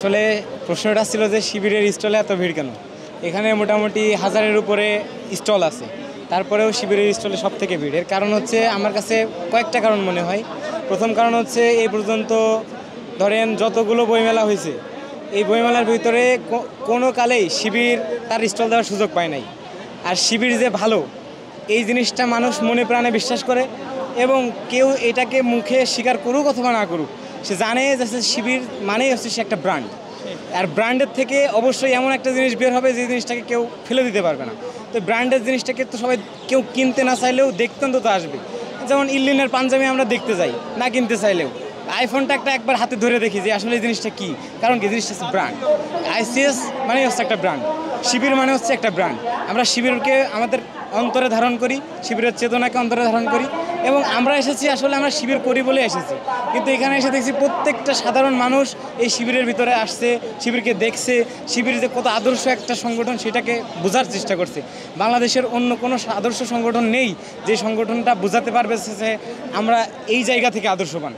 আসলে প্রশ্নটা ছিল যে শিবিরের স্টলে এত ভিড় কেন। এখানে মোটামুটি 1000-এর উপরে স্টল আছে, তারপরেও শিবিরের স্টলে সব থেকে ভিড়। এর কারণ হচ্ছে আমার কাছে কয়েকটা কারণ মনে হয়। প্রথম কারণ হচ্ছে এই পর্যন্ত ধরেন যতগুলো বইমেলা হয়েছে, এই বইমেলার ভিতরে কোনো কালেই শিবির তার স্টল দেওয়ার সুযোগ পায় নাই। আর শিবির যে ভালো এই জিনিসটা মানুষ মনে প্রাণে বিশ্বাস করে, এবং কেউ এটাকে মুখে স্বীকার করুক অথবা না করুক, সে জানে যে শিবির মানেই হচ্ছে সে একটা ব্র্যান্ড। আর ব্র্যান্ডের থেকে অবশ্যই এমন একটা জিনিস বের হবে যে জিনিসটাকে কেউ ফেলে দিতে পারবে না। তো ব্র্যান্ডের জিনিসটাকে তো সবাই কেউ কিনতে না চাইলেও দেখতে অন্তত আসবে। যেমন ইল্লিনের পাঞ্জাবি আমরা দেখতে যাই না কিনতে চাইলেও, আইফোনটা একবার হাতে ধরে দেখি যে আসলে এই জিনিসটা কী, কারণ কি জিনিসটা হচ্ছে ব্র্যান্ড। আইসিএস মানে হচ্ছে একটা ব্র্যান্ড, শিবির মানে হচ্ছে একটা ব্র্যান্ড। আমরা শিবিরকে আমাদের অন্তরে ধারণ করি, শিবিরের চেতনাকে অন্তরে ধারণ করি, এবং আমরা এসেছি আসলে আমরা শিবির করি বলে এসেছি। কিন্তু এখানে এসে দেখছি প্রত্যেকটা সাধারণ মানুষ এই শিবিরের ভিতরে আসছে, শিবিরকে দেখছে, শিবির যে কত আদর্শ একটা সংগঠন সেটাকে বোঝার চেষ্টা করছে। বাংলাদেশের অন্য কোনো আদর্শ সংগঠন নেই যে সংগঠনটা বোঝাতে পারবে যে আমরা এই জায়গা থেকে আদর্শবান।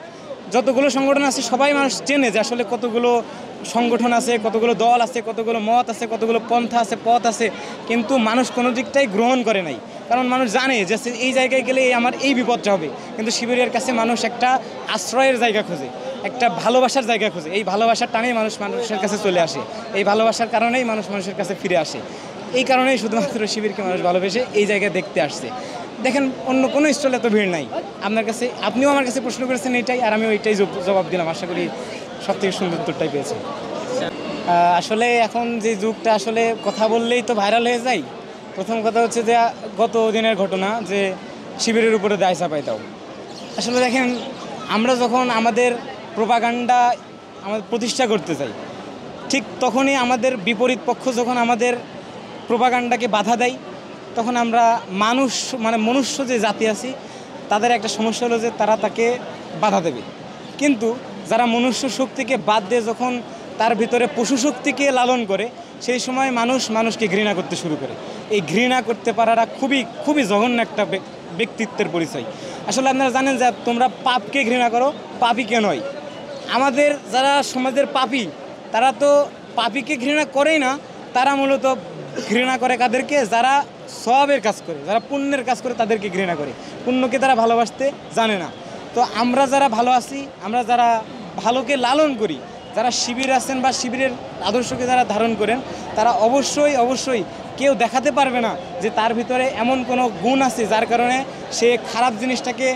যতগুলো সংগঠন আছে সবাই মানুষ চেনে যে আসলে কতগুলো সংগঠন আছে, কতগুলো দল আছে, কতগুলো মত আছে, কতগুলো পন্থা আছে, পথ আছে, কিন্তু মানুষ কোনো দিকটাই গ্রহণ করে নাই। কারণ মানুষ জানে যে এই জায়গায় গেলে আমার এই বিপদটা হবে। কিন্তু শিবিরের কাছে মানুষ একটা আশ্রয়ের জায়গা খোঁজে, একটা ভালোবাসার জায়গা খোঁজে। এই ভালোবাসার টানেই মানুষ মানুষের কাছে চলে আসে, এই ভালোবাসার কারণেই মানুষ মানুষের কাছে ফিরে আসে। এই কারণেই শুধুমাত্র শিবিরকে মানুষ ভালোবেসে এই জায়গায় দেখতে আসছে। দেখেন অন্য কোনো স্টলে এত ভিড় নাই। আপনার কাছে, আপনিও আমার কাছে প্রশ্ন করেছেন এইটাই, আর আমিও এইটাই জবাব দিলাম। আশা করি সবথেকে সুন্দর উত্তরটাই পেয়েছি। আসলে এখন যে যুগটা, আসলে কথা বললেই তো ভাইরাল হয়ে যায়। প্রথম কথা হচ্ছে যে গত দিনের ঘটনা যে শিবিরের উপরে দায় চাপাই দাও। আসলে দেখেন, আমরা যখন আমাদের প্রোপাগান্ডা আমাদের প্রতিষ্ঠা করতে চাই, ঠিক তখনই আমাদের বিপরীত পক্ষ যখন আমাদের প্রোপাগান্ডাকে বাধা দেয়, তখন আমরা মনুষ্য যে জাতি আছি তাদের একটা সমস্যা হলো যে তারা তাকে বাধা দেবে। কিন্তু যারা মনুষ্য শক্তিকে বাদ দিয়ে যখন তার ভিতরে পশু শক্তিকে লালন করে, সেই সময় মানুষকে ঘৃণা করতে শুরু করে। এই ঘৃণা করতে পারাটা খুবই জঘন্য একটা ব্যক্তিত্বের পরিচয়। আসলে আপনারা জানেন যে তোমরা পাপকে ঘৃণা করো, পাপীকে নয়। আমাদের যারা সমাজের পাপী, তারা তো পাপীকে ঘৃণা করেই না, তারা মূলত ঘৃণা করে কাদেরকে? যারা সওয়াবের কাজ করে, যারা পুণ্যের কাজ করে, তাদেরকে ঘৃণা করে। পুণ্যকে তারা ভালোবাসতে জানে না। তো আমরা যারা ভালো আছি, আমরা যারা ভালোকে লালন করি, যারা শিবির আছেন বা শিবিরের আদর্শকে যারা ধারণ করেন, তারা অবশ্যই কেউ দেখাতে পারবে না যে তার ভিতরে এমন কোনো গুণ আছে যার কারণে সে খারাপ জিনিসটাকে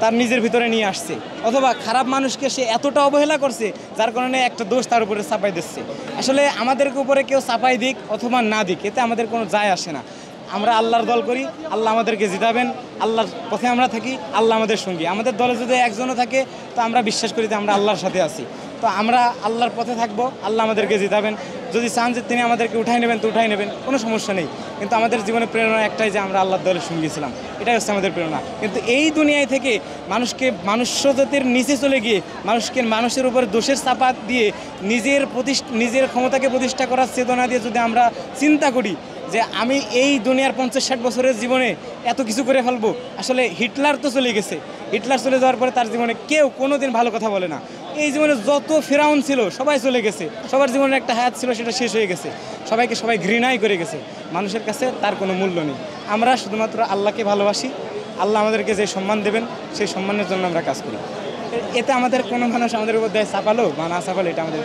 তার নিজের ভিতরে নিয়ে আসছে, অথবা খারাপ মানুষকে সে এতটা অবহেলা করছে যার কারণে একটা দোষ তার উপরে চাপাই দিচ্ছে। আসলে আমাদের উপরে কেউ চাপাই দিক অথবা না দিক, এতে আমাদের কোনো যায় আসে না। আমরা আল্লাহর দল করি, আল্লাহ আমাদেরকে জিতাবেন। আল্লাহর পথে আমরা থাকি, আল্লাহ আমাদের সঙ্গী। আমাদের দলে যদি একজনও থাকে তো আমরা বিশ্বাস করি যে আমরা আল্লাহর সাথে আছি। তো আমরা আল্লাহর পথে থাকবো, আল্লাহ আমাদেরকে জিতাবেন। যদি চান যে তিনি আমাদেরকে উঠাই নেবেন তো উঠাই নেবেন, কোনো সমস্যা নেই। কিন্তু আমাদের জীবনে প্রেরণা একটাই, যে আমরা আল্লাহর দলের সঙ্গী ছিলাম, এটাই হচ্ছে আমাদের প্রেরণা। কিন্তু এই দুনিয়ায় থেকে মনুষ্যজাতির নিচে চলে গিয়ে মানুষের উপর দোষের চাপা দিয়ে নিজের ক্ষমতাকে প্রতিষ্ঠা করার চেতনা দিয়ে যদি আমরা চিন্তা করি যে আমি এই দুনিয়ার 50-60 বছরের জীবনে এত কিছু করে ফেলবো, আসলে হিটলার তো চলে গেছে। হিটলার চলে যাওয়ার পরে তার জীবনে কেউ কোনোদিন ভালো কথা বলে না। এই জীবনে যত ফেরাউন ছিল সবাই চলে গেছে, সবার জীবনে একটা হায়াত ছিল, সেটা শেষ হয়ে গেছে। সবাই ঘৃণাই করে গেছে। মানুষের কাছে তার কোনো মূল্য নেই। আমরা শুধুমাত্র আল্লাহকে ভালোবাসি। আল্লাহ আমাদেরকে যে সম্মান দেবেন সেই সম্মানের জন্য আমরা কাজ করি। এতে আমাদের কোনো মানুষ আমাদের উপর দেয় চাপালো বা না চাপালো, এটা আমাদের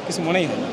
কিছু মনেই হয় না।